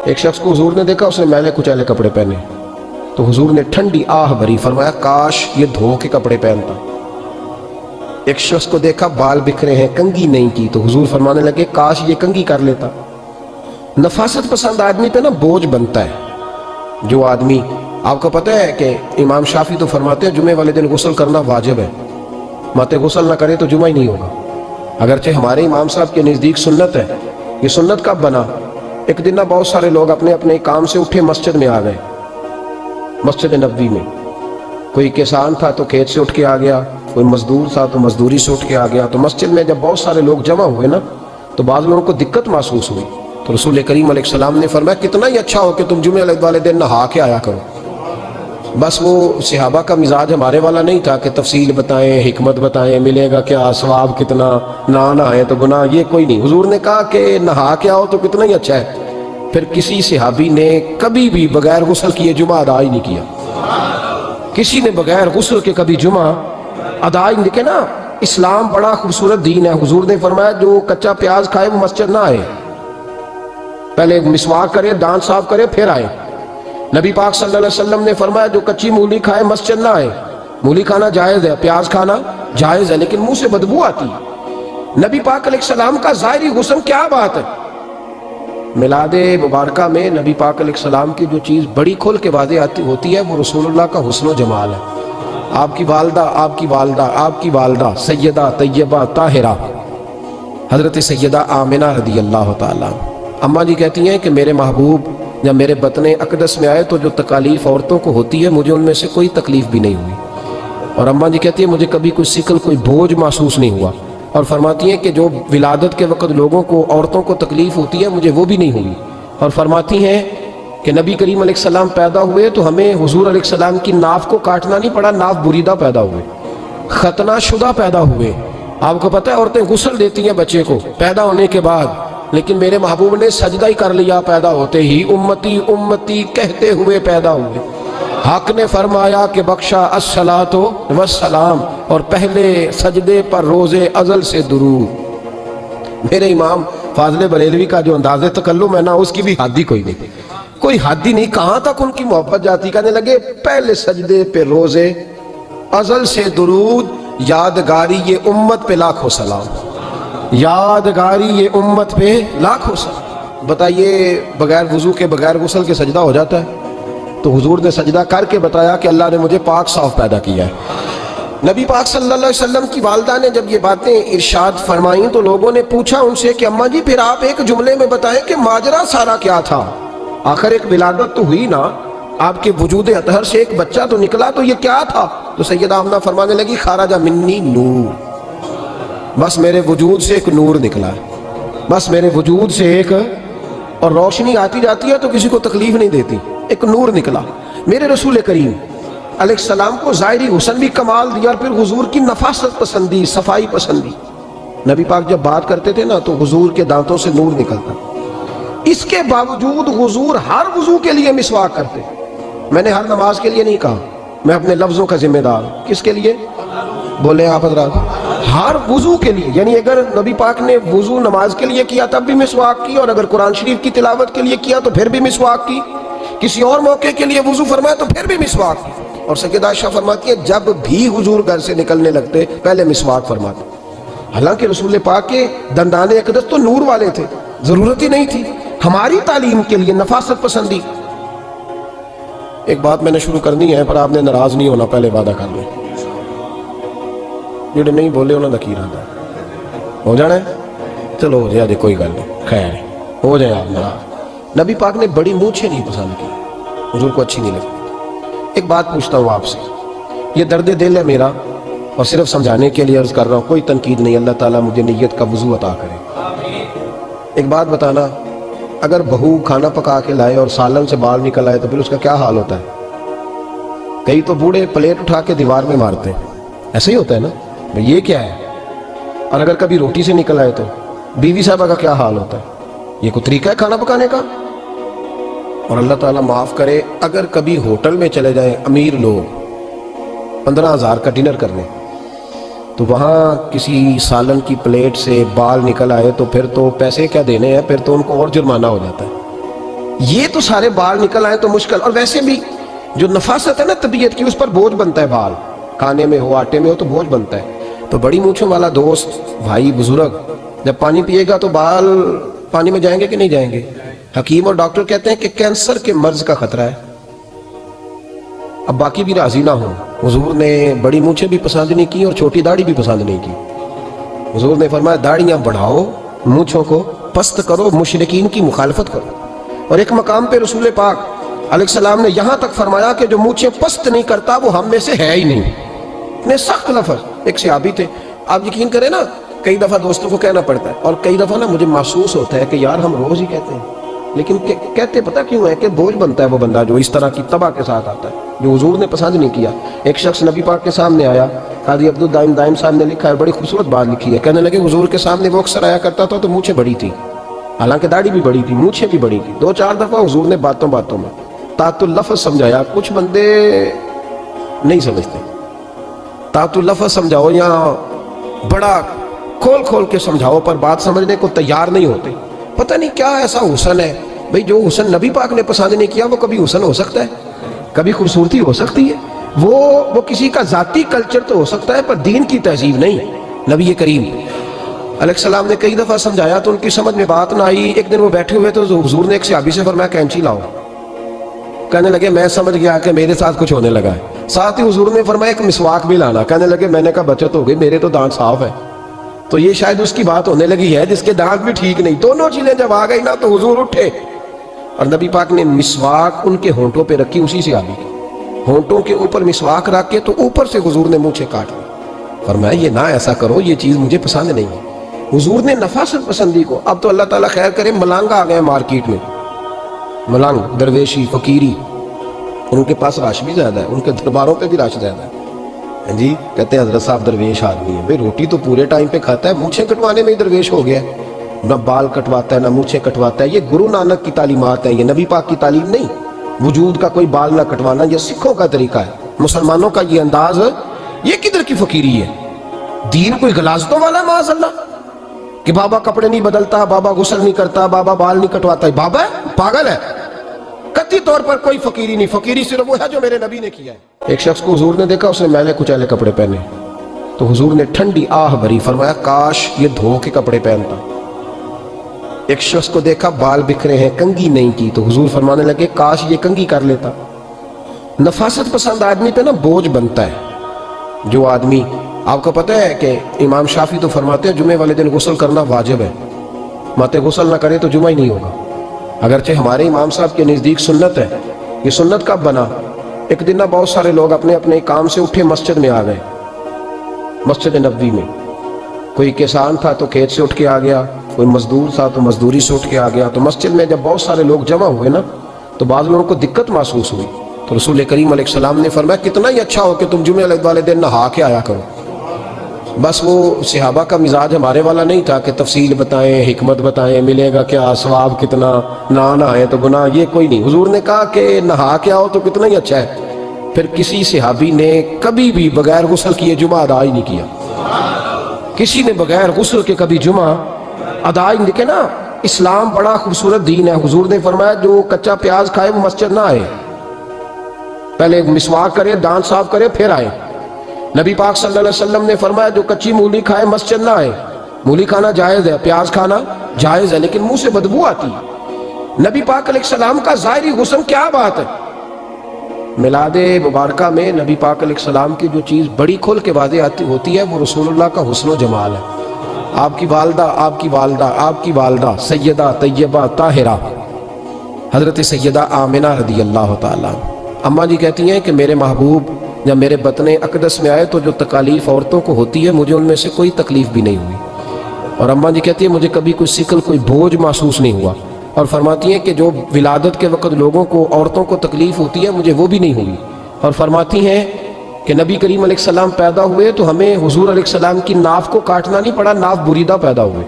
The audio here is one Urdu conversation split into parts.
ایک شخص کو حضور نے دیکھا، اس نے میلے کچیلے کپڑے پہنے، تو حضور نے ٹھنڈی آہ بھری، فرمایا کاش یہ دھو کے کپڑے پہنتا۔ ایک شخص کو دیکھا بال بکھرے ہیں، کنگھی نہیں کی، تو حضور فرمانے لگے کاش یہ کنگھی کر لیتا۔ نفاست پسند آدمی پہ نا بوجھ بنتا ہے۔ جو آدمی، آپ کو پتہ ہے کہ امام شافعی تو فرماتے ہیں جمعے والے دن غسل کرنا واجب ہے، مت غسل نہ کرے تو جمعہ ہی نہیں ہوگا۔ اگرچہ ہمارے امام صاحب کے نزدیک سنت ہے۔ یہ سنت کب بنا؟ ایک دن نا بہت سارے لوگ اپنے اپنے کام سے اٹھے مسجد میں آ گئے، مسجد نبوی میں۔ کوئی کسان تھا تو کھیت سے اٹھ کے آ گیا، کوئی مزدور تھا تو مزدوری سے اٹھ کے آ گیا۔ تو مسجد میں جب بہت سارے لوگ جمع ہوئے نا تو بعض لوگوں کو دقت محسوس ہوئی، تو رسول کریم علیہ السلام نے فرمایا کتنا ہی اچھا ہو کہ تم جمعے والے دن نہا کے آیا کرو۔ بس وہ صحابہ کا مزاج ہمارے والا نہیں تھا کہ تفصیل بتائیں، حکمت بتائیں، ملے گا کیا، ثواب کتنا، نہ نہائے تو گناہ، یہ کوئی نہیں۔ حضور نے کہا کہ نہا کے آؤ تو کتنا ہی اچھا ہے۔ پھر کسی صحابی نے کبھی بھی بغیر غسل کیے جمعہ ادا ہی نہیں کیا، کسی نے بغیر غسل کے کبھی جمعہ ادا ہی نہیں کیا نا۔ اسلام بڑا خوبصورت دین ہے۔ حضور نے فرمایا جو کچا پیاز کھائے وہ مسجد نہ آئے، پہلے مسواک کرے، دانت صاف کرے پھر آئے۔ نبی پاک صلی اللہ علیہ وسلم نے فرمایا جو کچی مولی کھائے مسجد نہ آئے۔ مولی کھانا جائز ہے، پیاز کھانا جائز ہے، لیکن منہ سے بدبو آتی ہے۔ نبی پاک علیہ السلام کا ظاہری حسن کیا بات ہے۔ میلاد مبارکہ میں نبی پاک علیہ السلام کی جو چیز بڑی کھل کے واضح آتی ہوتی ہے وہ رسول اللہ کا حسن و جمال ہے۔ آپ کی والدہ سیدہ طیبہ طاہرہ حضرت سیدہ آمنہ رضی اللہ تعالیٰ، اماں جی کہتی ہیں کہ میرے محبوب جب میرے بطن اقدس میں آئے تو جو تکالیف عورتوں کو ہوتی ہے مجھے ان میں سے کوئی تکلیف بھی نہیں ہوئی، اور اماں جی کہتی ہیں مجھے کبھی کوئی ثقل، کوئی بوجھ محسوس نہیں ہوا، اور فرماتی ہیں کہ جو ولادت کے وقت لوگوں کو، عورتوں کو تکلیف ہوتی ہے مجھے وہ بھی نہیں ہوئی، اور فرماتی ہیں کہ نبی کریم علیہ السلام پیدا ہوئے تو ہمیں حضور علیہ السلام کی ناف کو کاٹنا نہیں پڑا، ناف بریدہ پیدا ہوئے، ختنہ شدہ پیدا ہوئے۔ آپ کو پتہ ہے عورتیں غسل دیتی ہیں بچے کو پیدا ہونے کے بعد، لیکن میرے محبوب نے سجدہ ہی کر لیا پیدا ہوتے ہی، امتی امتی کہتے ہوئے پیدا ہوئے۔ حق نے فرمایا کہ بخشا الصلاۃ والسلام، اور پہلے سجدے پر روز ازل سے درود۔ میرے امام فاضل بریلوی کا جو انداز تکلم ہے نا اس کی بھی حد ہی کوئی نہیں، کوئی حد ہی نہیں، کہاں تک ان کی محبت جاتی۔ کہنے لگے پہلے سجدے پہ روز ازل سے درود، یادگاری یہ امت پہ لاکھوں سلام، یادگاری یہ امت پہ لاکھوں سلام۔ بتائیے بغیر وضو کے، بغیر غسل کے سجدہ ہو جاتا ہے؟ تو حضور نے سجدہ کر کے بتایا کہ اللہ نے مجھے پاک صاف پیدا کیا ہے۔ نبی پاک صلی اللہ علیہ وسلم کی والدہ نے جب یہ باتیں ارشاد فرمائیں تو لوگوں نے پوچھا ان سے کہ اماں جی پھر آپ ایک جملے میں بتائیں کہ ماجرا سارا کیا تھا، آخر ایک ولادت تو ہوئی نا، آپ کے وجود اطہر سے ایک بچہ تو نکلا، تو یہ کیا تھا؟ تو سیدہ آمنہ فرمانے لگی خارج منی نور، بس میرے وجود سے ایک نور نکلا ہے، بس میرے وجود سے ایک، اور روشنی آتی جاتی ہے تو کسی کو تکلیف نہیں دیتی، ایک نور نکلا۔ میرے رسول کریم علیہ السلام کو ظاہری حسن بھی کمال دیا، اور پھر حضور کی نفاست پسندی، صفائی پسندی۔ نبی پاک جب بات کرتے تھے نا تو حضور کے دانتوں سے نور نکلتا، اس کے باوجود حضور ہر وضو کے لیے مسواک کرتے۔ میں نے ہر نماز کے لیے نہیں کہا، میں اپنے لفظوں کا ذمہ دار ہوں۔ کس کے لیے بولے آپ حضرات؟ ہر وضو کے لیے، یعنی اگر نبی پاک نے وضو نماز کے لیے کیا تب بھی مسواک کی، اور اگر قرآن شریف کی تلاوت کے لیے کیا تو پھر بھی مسواک کی، کسی اور موقع کے لیے وضو فرمایا تو پھر بھی مسواک کی۔ اور سیدہ عائشہ فرماتی ہے جب بھی حضور گھر سے نکلنے لگتے پہلے مسواک فرماتے، حالانکہ رسول پاک کے دندان اقدس تو نور والے تھے، ضرورت ہی نہیں تھی۔ ہماری تعلیم کے لیے نفاست پسندی۔ ایک بات میں نے شروع کرنی ہے پر آپ نے ناراض نہیں ہونا، پہلے وعدہ کر لیں، جڑے نہیں بولے انہوں نے کی رہا ہو جانا ہے، چلو ہو جائے جی، کوئی گل نہیں، خیر ہو جائے آپ ناراض۔ نبی پاک نے بڑی مونچھیں نہیں پسند کی، حضور کو اچھی نہیں لگتی۔ ایک بات پوچھتا ہوں آپ سے، یہ درد دل ہے میرا اور صرف سمجھانے کے لیے عرض کر رہا ہوں، کوئی تنقید نہیں، اللہ تعالیٰ مجھے نیت کا وضو عطا کرے۔ ایک بات بتانا، اگر بہو کھانا پکا کے لائے اور سالن سے بال نکل آئے تو پھر اس کا کیا حال ہوتا ہے؟ کئی تو بوڑھے پلیٹ اٹھا کے دیوار میں مارتے ہیں، ایسے ہی ہوتا ہے نا بھئی یہ کیا ہے؟ اور اگر کبھی روٹی سے نکل آئے تو بیوی صاحبہ کا کیا حال ہوتا ہے؟ یہ کوئی طریقہ ہے کھانا پکانے کا؟ اور اللہ تعالیٰ معاف کرے، اگر کبھی ہوٹل میں چلے جائیں امیر لوگ 15,000 کا ڈنر کرنے، تو وہاں کسی سالن کی پلیٹ سے بال نکل آئے تو پھر تو پیسے کیا دینے ہیں، پھر تو ان کو اور جرمانہ ہو جاتا ہے۔ یہ تو سارے بال نکل آئے تو مشکل. اور ویسے بھی جو نفاست ہے نا طبیعت کی، اس پر بوجھ بنتا ہے. بال کھانے میں ہو، آٹے میں ہو تو بوجھ بنتا ہے. تو بڑی مونچھوں والا دوست، بھائی، بزرگ جب پانی پیے گا تو بال پانی میں جائیں گے کہ نہیں جائیں گے؟ حکیم اور ڈاکٹر کہتے ہیں کہ کینسر کے مرض کا خطرہ ہے. اب باقی بھی راضی نہ ہوں. حضور نے بڑی مونچھیں بھی پسند نہیں کی اور چھوٹی داڑھی بھی پسند نہیں کی. حضور نے فرمایا داڑیاں بڑھاؤ، مونچھوں کو پست کرو، مشرکین کی مخالفت کرو. اور ایک مقام پہ رسول پاک علیہ السلام نے یہاں تک فرمایا کہ جو مونچھیں پست نہیں کرتا وہ ہم میں سے ہے ہی نہیں. اتنے سخت لفظ. ایک صحابی تھے، آپ یقین کریں نا، کئی دفعہ دوستوں کو کہنا پڑتا ہے اور کئی دفعہ نا مجھے محسوس ہوتا ہے کہ یار ہم روز ہی کہتے ہیں، لیکن کہتے پتہ کیوں ہے؟ کہ بوجھ بنتا ہے وہ بندہ جو اس طرح کی تباہ کے ساتھ آتا ہے، جو حضور نے پسند نہیں کیا. ایک شخص نبی پاک کے سامنے آیا، قاضی عبدالدائم دائم صاحب نے لکھا ہے، بڑی خوبصورت بات لکھی ہے. کہنے لگے حضور کے سامنے وہ اکثر آیا کرتا تھا تو مونچھیں بڑی تھی، حالانکہ داڑھی بھی بڑی تھی، مونچھیں بھی بڑی تھی. 2-4 دفعہ حضور نے باتوں میں تات اللفظ سمجھایا. کچھ بندے نہیں سمجھتے. تات اللفظ سمجھاؤ یا بڑا کھول کے سمجھاؤ پر بات سمجھنے کو تیار نہیں ہوتے. پتہ نہیں کیا ایسا حسن ہے بھئی، جو حسن نبی پاک نے پسند نہیں کیا وہ کبھی حسن ہو سکتا ہے؟ کبھی خوبصورتی ہو سکتی ہے؟ وہ کسی کا ذاتی کلچر تو ہو سکتا ہے پر دین کی تہذیب نہیں. نبی کریم علیہ السلام نے کئی دفعہ سمجھایا تو ان کی سمجھ میں بات نہ آئی. ایک دن وہ بیٹھے ہوئے تو حضور نے ایک صحابی سے فرمایا کینچی لاؤ. کہنے لگے میں سمجھ گیا کہ میرے ساتھ کچھ ہونے لگا ہے. ساتھ ہی حضور نے فرمایا ایک مسواک بھی لانا. کہنے لگے میں نے کہا بچت ہو گئی، میرے تو دانت صاف ہے. تو یہ شاید اس کی بات ہونے لگی ہے جس کے دانت بھی ٹھیک نہیں. دونوں چیزیں جب آ گئی نا تو حضور اٹھے اور نبی پاک نے مسواک ان کے ہونٹوں پہ رکھی. اسی سے آبی ہونٹوں کے اوپر مسواک رکھ کے تو اوپر سے حضور نے مونچھیں کاٹ لی. فرمایا یہ نہ ایسا کرو، یہ چیز مجھے پسند نہیں ہے. حضور نے نفاست پسندی کو. اب تو اللہ تعالیٰ خیر کرے، ملانگا آ گئے مارکیٹ میں. ملنگ، درویشی، فقیری، ان کے پاس رش بھی زیادہ ہے، ان کے درباروں پہ بھی رش زیادہ ہے. جی کہتے ہیں حضرت صاحب درویش آدمی ہے. بھئی روٹی تو پورے ٹائم پہ کھاتا ہے، مونچھیں کٹوانے میں ہی درویش ہو گیا ہے. نہ بال کٹواتا ہے نہ مونچھیں کٹواتا ہے. یہ گرو نانک کی تعلیمات ہیں، یہ نبی پاک کی تعلیم نہیں. وجود کا کوئی بال نہ کٹوانا یہ سکھوں کا طریقہ ہے. مسلمانوں کا یہ انداز، یہ کدھر کی فقیری ہے؟ دین کوئی غلاظتوں والا معاذ اللہ کہ بابا کپڑے نہیں بدلتا، بابا غسل نہیں کرتا، بابا بال نہیں کٹواتا. بابا ہے، پاگل ہے. قطعی طور پر کوئی فقیری نہیں. فقیری صرف وہ ہے جو میرے نبی نے کیا ہے. ایک شخص کو حضور نے دیکھا، اس نے میلے کچیلے کپڑے پہنے تو حضور نے ٹھنڈی آہ بھری، فرمایا کاش یہ دھو کے کپڑے پہنتا. ایک شخص کو دیکھا بال بکھرے ہیں، کنگھی نہیں کی تو حضور فرمانے لگے کاش یہ کنگھی کر لیتا. نفاست پسند آدمی پہ نا بوجھ بنتا ہے. جو آدمی، آپ کو پتہ ہے کہ امام شافعی تو فرماتے ہیں جمعے والے دن غسل کرنا واجب ہے. ماتے غسل نہ کرے تو جمعہ ہی نہیں ہوگا. اگرچہ ہمارے امام صاحب کے نزدیک سنت ہے. یہ سنت کب بنا؟ ایک دن نہ بہت سارے لوگ اپنے اپنے کام سے اٹھے مسجد میں آ گئے، مسجد نبوی میں. کوئی کسان تھا تو کھیت سے اٹھ کے آ گیا، کوئی مزدور تھا تو مزدوری سے اٹھ کے آ گیا. تو مسجد میں جب بہت سارے لوگ جمع ہوئے نا تو بعض لوگوں کو دقت محسوس ہوئی. تو رسول کریم علیہ السلام نے فرمایا کتنا ہی اچھا ہو کہ تم جمعے والے دن نہا کے آیا کرو. بس وہ صحابہ کا مزاج ہمارے والا نہیں تھا کہ تفصیل بتائیں، حکمت بتائیں، ملے گا کیا، ثواب کتنا، نہ نہائے تو گناہ، یہ کوئی نہیں. حضور نے کہا کہ نہا کے آؤ تو کتنا ہی اچھا ہے. پھر کسی صحابی نے کبھی بھی بغیر غسل کیے جمعہ ادا ہی نہیں کیا. کسی نے بغیر غسل کے کبھی جمعہ ادا ہی نہیں کیا. نا اسلام بڑا خوبصورت دین ہے. حضور نے فرمایا جو کچا پیاز کھائے وہ مسجد نہ آئے، پہلے مسواک کرے، دانت صاف کرے پھر آئے. نبی پاک صلی اللہ علیہ وسلم نے فرمایا جو کچی مولی کھائے مسجد نہ آئے. مولی کھانا جائز ہے، پیاز کھانا جائز ہے، لیکن منہ سے بدبو آتی ہے. نبی پاک علیہ السلام کا ظاہری حسن کیا بات ہے. میلاد مبارکہ میں نبی پاک علیہ السلام کی جو چیز بڑی کھول کے واضح ہوتی ہے وہ رسول اللہ کا حسن و جمال ہے. آپ کی والدہ سیدہ طیبہ طاہرہ حضرت سیدہ آمنہ رضی اللہ تعالیٰ. اماں جی کہتی ہیں کہ میرے محبوب جب میرے بطن اقدس میں آئے تو جو تکالیف عورتوں کو ہوتی ہے مجھے ان میں سے کوئی تکلیف بھی نہیں ہوئی. اور اماں جی کہتی ہیں مجھے کبھی کوئی ثقل، کوئی بوجھ محسوس نہیں ہوا. اور فرماتی ہیں کہ جو ولادت کے وقت لوگوں کو، عورتوں کو تکلیف ہوتی ہے مجھے وہ بھی نہیں ہوئی. اور فرماتی ہیں کہ نبی کریم علیہ السلام پیدا ہوئے تو ہمیں حضور علیہ السلام کی ناف کو کاٹنا نہیں پڑا، ناف بریدہ پیدا ہوئے،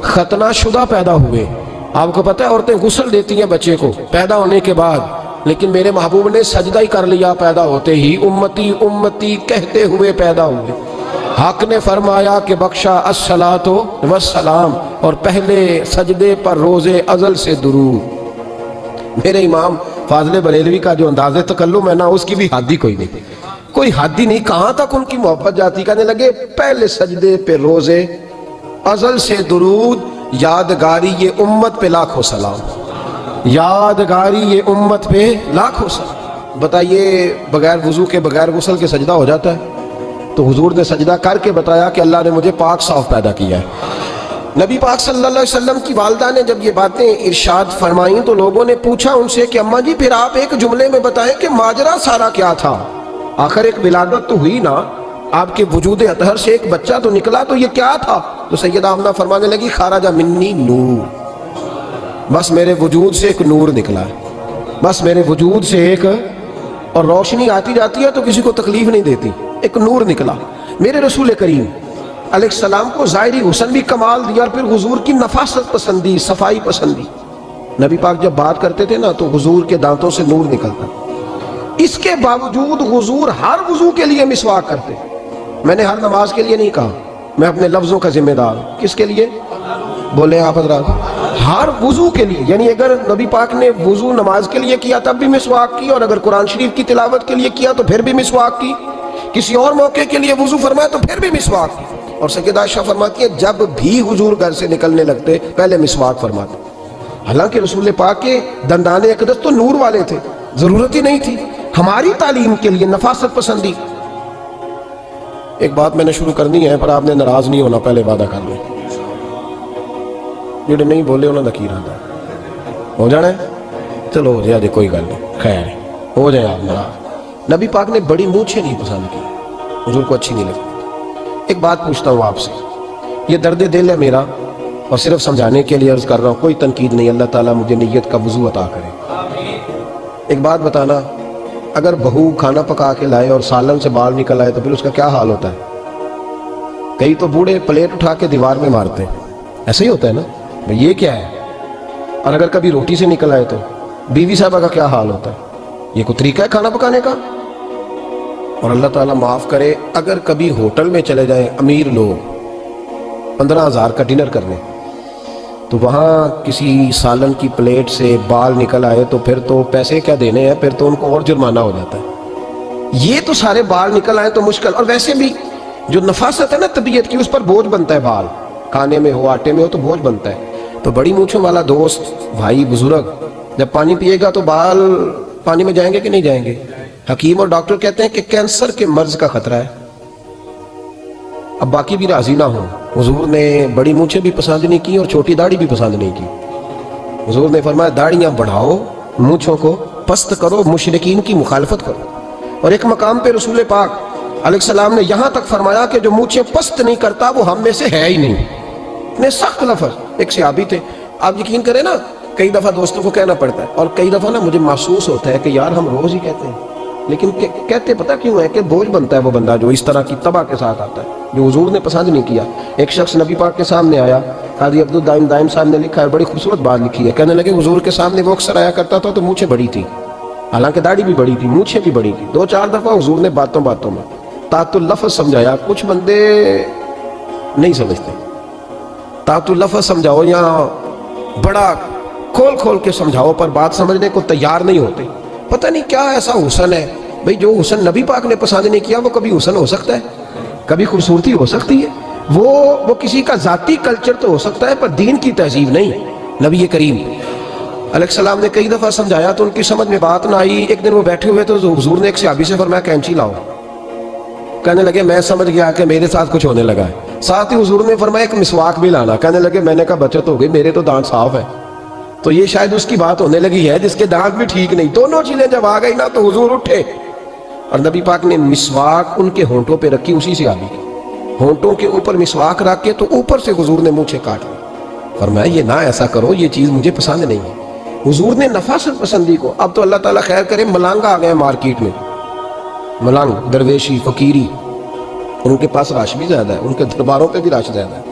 ختنہ شدہ پیدا ہوئے. آپ کو پتہ ہے عورتیں غسل دیتی ہیں بچے کو پیدا ہونے کے بعد، لیکن میرے محبوب نے سجدہ ہی کر لیا پیدا ہوتے ہی. امتی امتی کہتے ہوئے پیدا ہوئے. حق نے فرمایا کہ بخشا الصلاۃ والسلام، اور پہلے سجدے پر روز ازل سے درود. میرے امام فاضل بریلوی کا جو انداز تکلم ہے نا، اس کی بھی حد ہی کوئی نہیں، کوئی حد ہی نہیں، کہاں تک ان کی محبت جاتی. کہنے لگے پہلے سجدے پہ روزے، ازل سے درود، یادگاری یہ امت پہ لاکھوں سلام، یادگاری یہ امت پہ لاکھوں سلام. بتائیے بغیر وضو کے بغیر غسل کے سجدہ ہو جاتا ہے؟ تو حضور نے سجدہ کر کے بتایا کہ اللہ نے مجھے پاک صاف پیدا کیا ہے. نبی پاک صلی اللہ علیہ وسلم کی والدہ نے جب یہ باتیں ارشاد فرمائیں تو لوگوں نے پوچھا ان سے کہ اماں جی پھر آپ ایک جملے میں بتائیں کہ ماجرا سارا کیا تھا، آخر ایک ولادت تو ہوئی نا، آپ کے وجود اطہر سے ایک بچہ تو نکلا، تو یہ کیا تھا؟ تو سیدہ آمنہ فرمانے لگی خارج منی نور، بس میرے وجود سے ایک نور نکلا ہے، بس میرے وجود سے ایک، اور روشنی آتی جاتی ہے تو کسی کو تکلیف نہیں دیتی، ایک نور نکلا. میرے رسول کریم علیہ السلام کو ظاہری حسن بھی کمال دیا، اور پھر حضور کی نفاست پسندی، صفائی پسندی. نبی پاک جب بات کرتے تھے نا تو حضور کے دانتوں سے نور نکلتا، اس کے باوجود حضور ہر وضو کے لیے مسواک کرتے. میں نے ہر نماز کے لیے نہیں کہا، میں اپنے لفظوں کا ذمہ دار ہوں. کس کے لیے بولے آپ حضرات؟ ہر وضو کے لیے. یعنی اگر نبی پاک نے وضو نماز کے لیے کیا تب بھی مسواک کی، اور اگر قرآن شریف کی تلاوت کے لیے کیا تو پھر بھی مسواک کی، کسی اور موقع کے لیے وضو فرمایا تو پھر بھی مسواک کی. اور سیدہ عائشہ فرماتی ہے جب بھی حضور گھر سے نکلنے لگتے پہلے مسواک فرماتے. حالانکہ رسول پاک کے دندان اقدس تو نور والے تھے، ضرورت ہی نہیں تھی. ہماری تعلیم کے لیے نفاست پسندی. ایک بات میں نے شروع کرنی ہے پر آپ نے ناراض نہیں ہونا، پہلے وعدہ کر لیں. جڑے نہیں بولے انہوں نے کی رہا ہو جانا ہے، چلو ہو جائے کوئی گل نہیں، خیر ہو جائے آپ ناراض. نبی پاک نے بڑی مونچھیں نہیں پسند کی، حضور کو اچھی نہیں لگتی. ایک بات پوچھتا ہوں آپ سے، یہ درد دل ہے میرا اور صرف سمجھانے کے لیے عرض کر رہا ہوں، کوئی تنقید نہیں. اللہ تعالیٰ مجھے نیت کا وضو عطا کرے. ایک بات بتانا، اگر بہو کھانا پکا کے لائے اور سالن سے بال نکل آئے تو پھر اس کا کیا حال ہوتا ہے؟ کئی تو بوڑھے پلیٹ اٹھا کے دیوار میں مارتے ہیں، ایسے ہی ہوتا ہے نا بھئی یہ کیا ہے. اور اگر کبھی روٹی سے نکل آئے تو بیوی صاحبہ کا کیا حال ہوتا ہے؟ یہ کوئی طریقہ ہے کھانا پکانے کا؟ اور اللہ تعالیٰ معاف کرے، اگر کبھی ہوٹل میں چلے جائیں امیر لوگ 15,000 کا ڈنر کرنے، تو وہاں کسی سالن کی پلیٹ سے بال نکل آئے تو پھر تو پیسے کیا دینے ہیں، پھر تو ان کو اور جرمانہ ہو جاتا ہے. یہ تو سارے بال نکل آئے تو مشکل. اور ویسے بھی جو نفاست ہے نا طبیعت کی، اس پر بوجھ بنتا ہے. بال کھانے میں ہو، آٹے میں ہو تو بوجھ بنتا ہے. تو بڑی مونچھوں والا دوست، بھائی، بزرگ جب پانی پیے گا تو بال پانی میں جائیں گے کہ نہیں جائیں گے؟ حکیم اور ڈاکٹر کہتے ہیں کہ کینسر کے مرض کا خطرہ ہے. اب باقی بھی راضی نہ ہوں. حضور نے بڑی مونچھیں بھی پسند نہیں کی اور چھوٹی داڑھی بھی پسند نہیں کی. حضور نے فرمایا داڑھیاں بڑھاؤ، مونچھوں کو پست کرو، مشرکین کی مخالفت کرو. اور ایک مقام پہ رسول پاک علیہ السلام نے یہاں تک فرمایا کہ جو مونچھیں پست نہیں کرتا وہ ہم میں سے ہے ہی نہیں. اتنے سخت لفظ. ایک صحابی تھے، آپ یقین کریں نا، کئی دفعہ دوستوں کو کہنا پڑتا ہے اور کئی دفعہ نا مجھے محسوس ہوتا ہے کہ یار ہم روز ہی کہتے ہیں، لیکن کہتے پتہ کیوں ہے کہ بوجھ بنتا ہے وہ بندہ جو اس طرح کی طبع کے ساتھ آتا ہے جو حضور نے پسند نہیں کیا. ایک شخص نبی پاک کے سامنے آیا، قاضی عبدالدائم دائم صاحب نے لکھا ہے، بڑی خوبصورت بات لکھی ہے. کہنے لگے حضور کے سامنے وہ اکثر آیا کرتا تھا تو مونچھیں بڑی تھی، حالانکہ داڑھی بھی بڑی تھی، مونچھیں بھی بڑی تھی. 2-4 دفعہ حضور نے باتوں باتوں میں تات اللفظ سمجھایا. کچھ بندے نہیں سمجھتے. تات اللفظ سمجھاؤ یا بڑا کھول کھول کے سمجھاؤ پر بات سمجھنے کو تیار نہیں ہوتے. پتہ نہیں کیا ایسا حسن ہے بھئی، جو حسن نبی پاک نے پسند نہیں کیا وہ کبھی حسن ہو سکتا ہے، کبھی خوبصورتی ہو سکتی ہے. وہ کسی کا ذاتی کلچر تو ہو سکتا ہے پر دین کی تہذیب نہیں. نبی کریم علیہ السلام نے کئی دفعہ سمجھایا تو ان کی سمجھ میں بات نہ آئی. ایک دن وہ بیٹھے ہوئے تو حضور نے ایک صحابی سے فرمایا کینچی لاؤ. کہنے لگے میں سمجھ گیا کہ میرے ساتھ کچھ ہونے لگا ہے. ساتھ ہی حضور نے فرمایا ایک مسواک بھی لانا. کہنے لگے میں نے کہا بچت ہو گئی، میرے تو دانت صاف ہے. تو یہ شاید اس کی بات ہونے لگی ہے جس کے دانت بھی ٹھیک نہیں. دونوں چیزیں جب آ گئی نا تو حضور اٹھے اور نبی پاک نے مسواک ان کے ہونٹوں پہ رکھی. اسی سے آبی ہونٹوں کے اوپر مسواک رکھ کے تو اوپر سے حضور نے مونچھیں کاٹ لی. فرمایا یہ نہ ایسا کرو، یہ چیز مجھے پسند نہیں ہے. حضور نے نفاست پسندی کو. اب تو اللہ تعالیٰ خیر کرے ملانگ آ گئے مارکیٹ میں، ملانگ، درویشی، فقیری، ان کے پاس رش بھی زیادہ ہے، ان کے درباروں پہ بھی رش زیادہ ہے.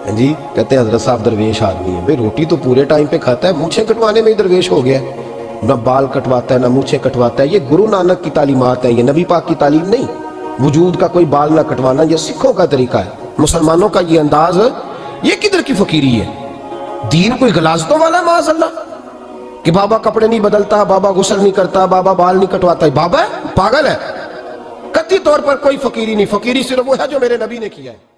جی کہتے ہیں حضرت صاحب درویش آدمی ہے. بھئی روٹی تو پورے ٹائم پہ کھاتا ہے، مونچھیں کٹوانے میں ہی درویش ہو گیا ہے. نہ بال کٹواتا ہے نہ مونچھیں کٹواتا ہے. یہ گرو نانک کی تعلیمات ہے، یہ نبی پاک کی تعلیم نہیں. وجود کا کوئی بال نہ کٹوانا یہ سکھوں کا طریقہ ہے. مسلمانوں کا یہ انداز، یہ کدھر کی فقیری ہے؟ دین کوئی غلاظتوں والا معاذ اللہ کہ بابا کپڑے نہیں بدلتا، بابا غسل نہیں کرتا، بابا بال نہیں کٹواتا. بابا ہے؟ پاگل ہے. قطعی طور پر کوئی فقیری نہیں. فقیری صرف وہ ہے جو میرے نبی نے کیا ہے.